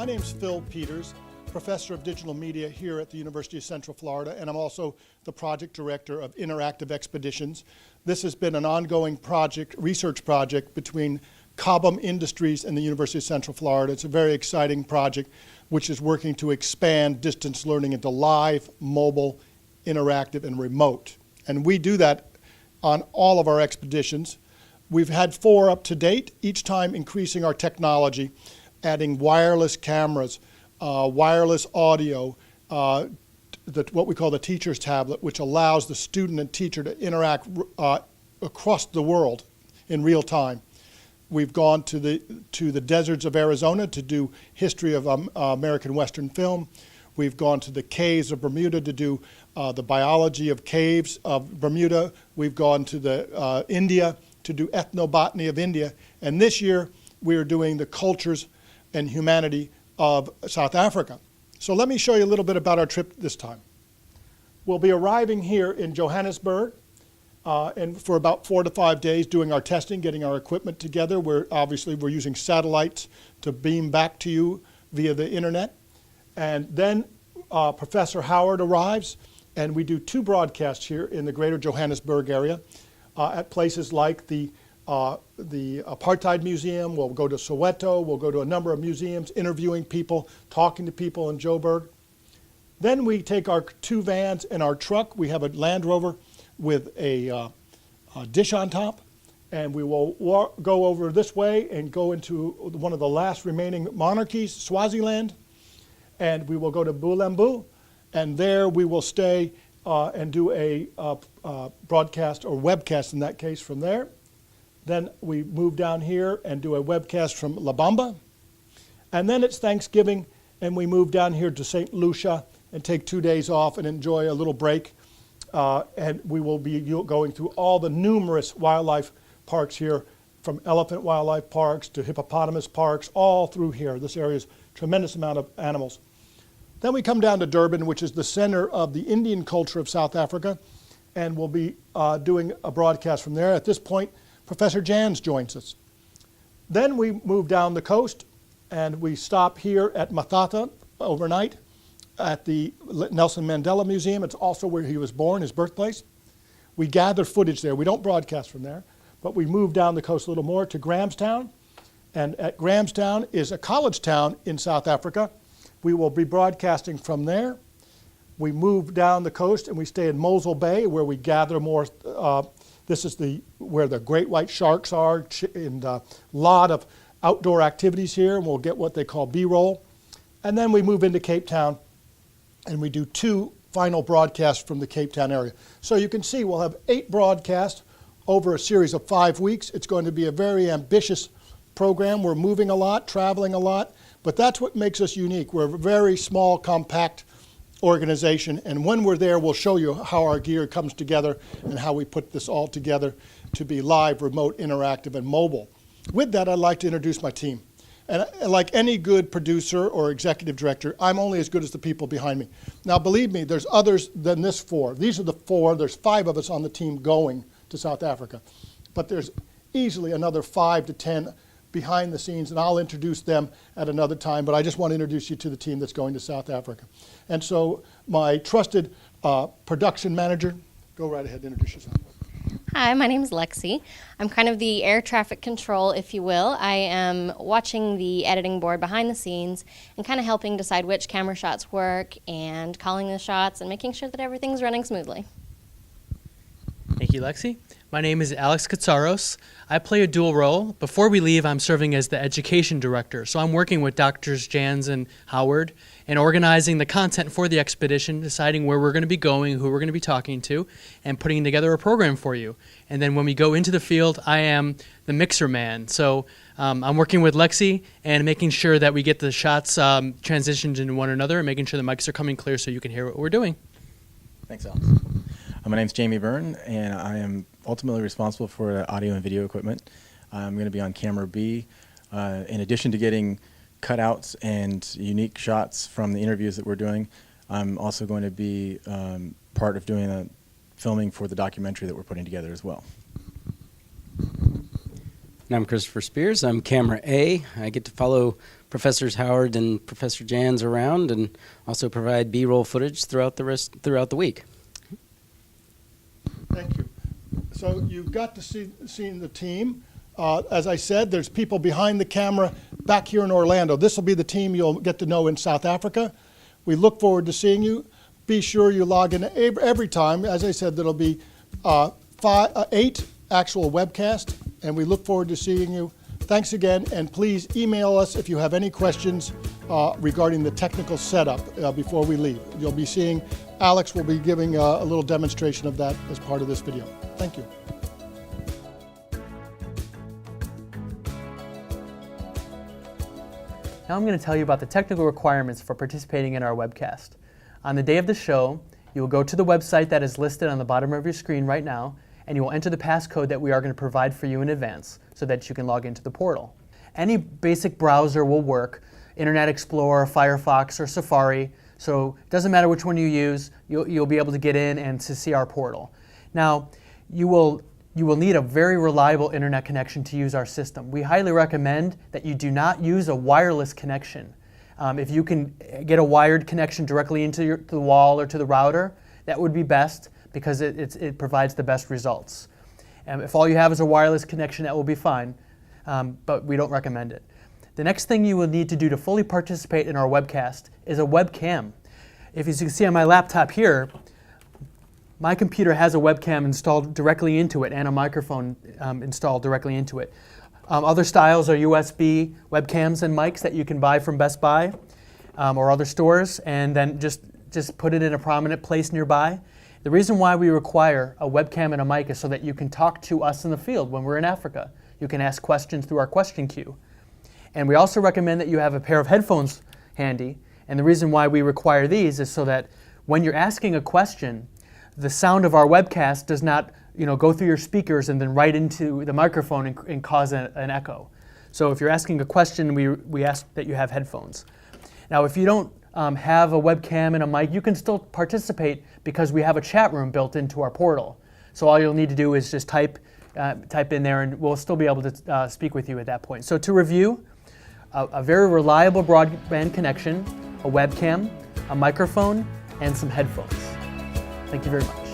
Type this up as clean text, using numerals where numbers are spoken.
name's Phil Peters, professor of digital media here at the University of Central Florida, and I'm also the project director of Interactive Expeditions. This has been an ongoing project, research project between Cobham Industries and the University of Central Florida. It's a very exciting project which is working to expand distance learning into live, mobile, interactive, and remote. And we do that on all of our expeditions. We've had 4 up to date, each time increasing our technology, adding wireless cameras, wireless audio, what we call the teacher's tablet, which allows the student and teacher to interact across the world in real time. We've gone to the deserts of Arizona to do history of American Western film. We've gone to the caves of Bermuda to do the biology of caves of Bermuda. We've gone to India to do ethnobotany of India. And this year, we are doing the cultures and humanity of South Africa. So let me show you a little bit about our trip this time. We'll be arriving here in Johannesburg and for about 4 to 5 days doing our testing, getting our equipment together. We're using satellites to beam back to you via the internet. And then Professor Howard arrives, and we do 2 broadcasts here in the greater Johannesburg area at places like the Apartheid Museum. We'll go to Soweto. We'll go to a number of museums, interviewing people, talking to people in Joburg. Then we take our 2 vans and our truck. We have a Land Rover with a dish on top, and we will go over this way and go into one of the last remaining monarchies, Swaziland, and we will go to Bulembu, and there we will stay and do a broadcast, or webcast in that case, from there. Then we move down here and do a webcast from La Bamba. And then it's Thanksgiving, and we move down here to St. Lucia and take 2 days off and enjoy a little break. And we will be going through all the numerous wildlife parks here, from elephant wildlife parks to hippopotamus parks, all through here. This area is a tremendous amount of animals. Then we come down to Durban, which is the center of the Indian culture of South Africa, and we'll be doing a broadcast from there. At this point, Professor Jans joins us. Then we move down the coast, and we stop here at Mathatha overnight at the Nelson Mandela Museum. It's also where he was born, his birthplace. We gather footage there. We don't broadcast from there, but we move down the coast a little more to Grahamstown. And at Grahamstown is a college town in South Africa. We will be broadcasting from there. We move down the coast and we stay in Mosel Bay, where we gather more. This is where the great white sharks are, and a lot of outdoor activities here, and we'll get what they call B-roll. And then we move into Cape Town, and we do 2 final broadcasts from the Cape Town area. So you can see we'll have 8 broadcasts over a series of 5 weeks. It's going to be a very ambitious program. We're moving a lot, traveling a lot, but that's what makes us unique. We're a very small, compact organization, and when we're there, we'll show you how our gear comes together and how we put this all together to be live, remote, interactive, and mobile. With that, I'd like to introduce my team. And like any good producer or executive director, I'm only as good as the people behind me. Now, believe me, there's others than this 4. These are the 4. There's 5 of us on the team going to South Africa. But there's easily another 5 to 10 behind the scenes, and I'll introduce them at another time, but I just want to introduce you to the team that's going to South Africa. And so my trusted production manager, go right ahead and introduce yourself. Hi, my name is Lexi. I'm kind of the air traffic control, if you will. I am watching the editing board behind the scenes and kind of helping decide which camera shots work and calling the shots and making sure that everything's running smoothly. Thank you, Lexi. My name is Alex Katsaros. I play a dual role. Before we leave, I'm serving as the education director. So I'm working with Drs. Jans and Howard and organizing the content for the expedition, deciding where we're going to be going, who we're going to be talking to, and putting together a program for you. And then when we go into the field, I am the mixer man. So I'm working with Lexi and making sure that we get the shots transitioned into one another and making sure the mics are coming clear so you can hear what we're doing. Thanks, Alex. My name's Jamie Byrne, and I am ultimately responsible for the audio and video equipment. I'm going to be on camera B. In addition to getting cutouts and unique shots from the interviews that we're doing, I'm also going to be part of doing the filming for the documentary that we're putting together as well. And I'm Christopher Spears. I'm camera A. I get to follow Professors Howard and Professor Jans around and also provide B-roll footage throughout the week. Thank you. So you've got to see the team. As I said, there's people behind the camera back here in Orlando. This will be the team you'll get to know in South Africa. We look forward to seeing you. Be sure you log in every time. As I said, there'll be 8 actual webcasts, and we look forward to seeing you. Thanks again, and please email us if you have any questions regarding the technical setup before we leave. You'll be seeing, Alex will be giving a little demonstration of that as part of this video. Thank you. Now I'm going to tell you about the technical requirements for participating in our webcast. On the day of the show, you will go to the website that is listed on the bottom of your screen right now, and you will enter the passcode that we are going to provide for you in advance so that you can log into the portal. Any basic browser will work, Internet Explorer, Firefox, or Safari, so it doesn't matter which one you use, you'll be able to get in and to see our portal. Now, you will need a very reliable internet connection to use our system. We highly recommend that you do not use a wireless connection. If you can get a wired connection directly into the wall or to the router, that would be best because it provides the best results. If all you have is a wireless connection, that will be fine, but we don't recommend it. The next thing you will need to do to fully participate in our webcast is a webcam. As you can see on my laptop here, my computer has a webcam installed directly into it and a microphone installed directly into it. Other styles are USB webcams and mics that you can buy from Best Buy or other stores, and then just put it in a prominent place nearby. The reason why we require a webcam and a mic is so that you can talk to us in the field when we're in Africa. You can ask questions through our question queue. And we also recommend that you have a pair of headphones handy, and the reason why we require these is so that when you're asking a question, the sound of our webcast does not go through your speakers and then right into the microphone and cause an echo. So if you're asking a question, we ask that you have headphones. Now if you don't have a webcam and a mic, you can still participate because we have a chat room built into our portal. So all you'll need to do is just type in there and we'll still be able to speak with you at that point. So to review, a very reliable broadband connection, a webcam, a microphone, and some headphones. Thank you very much.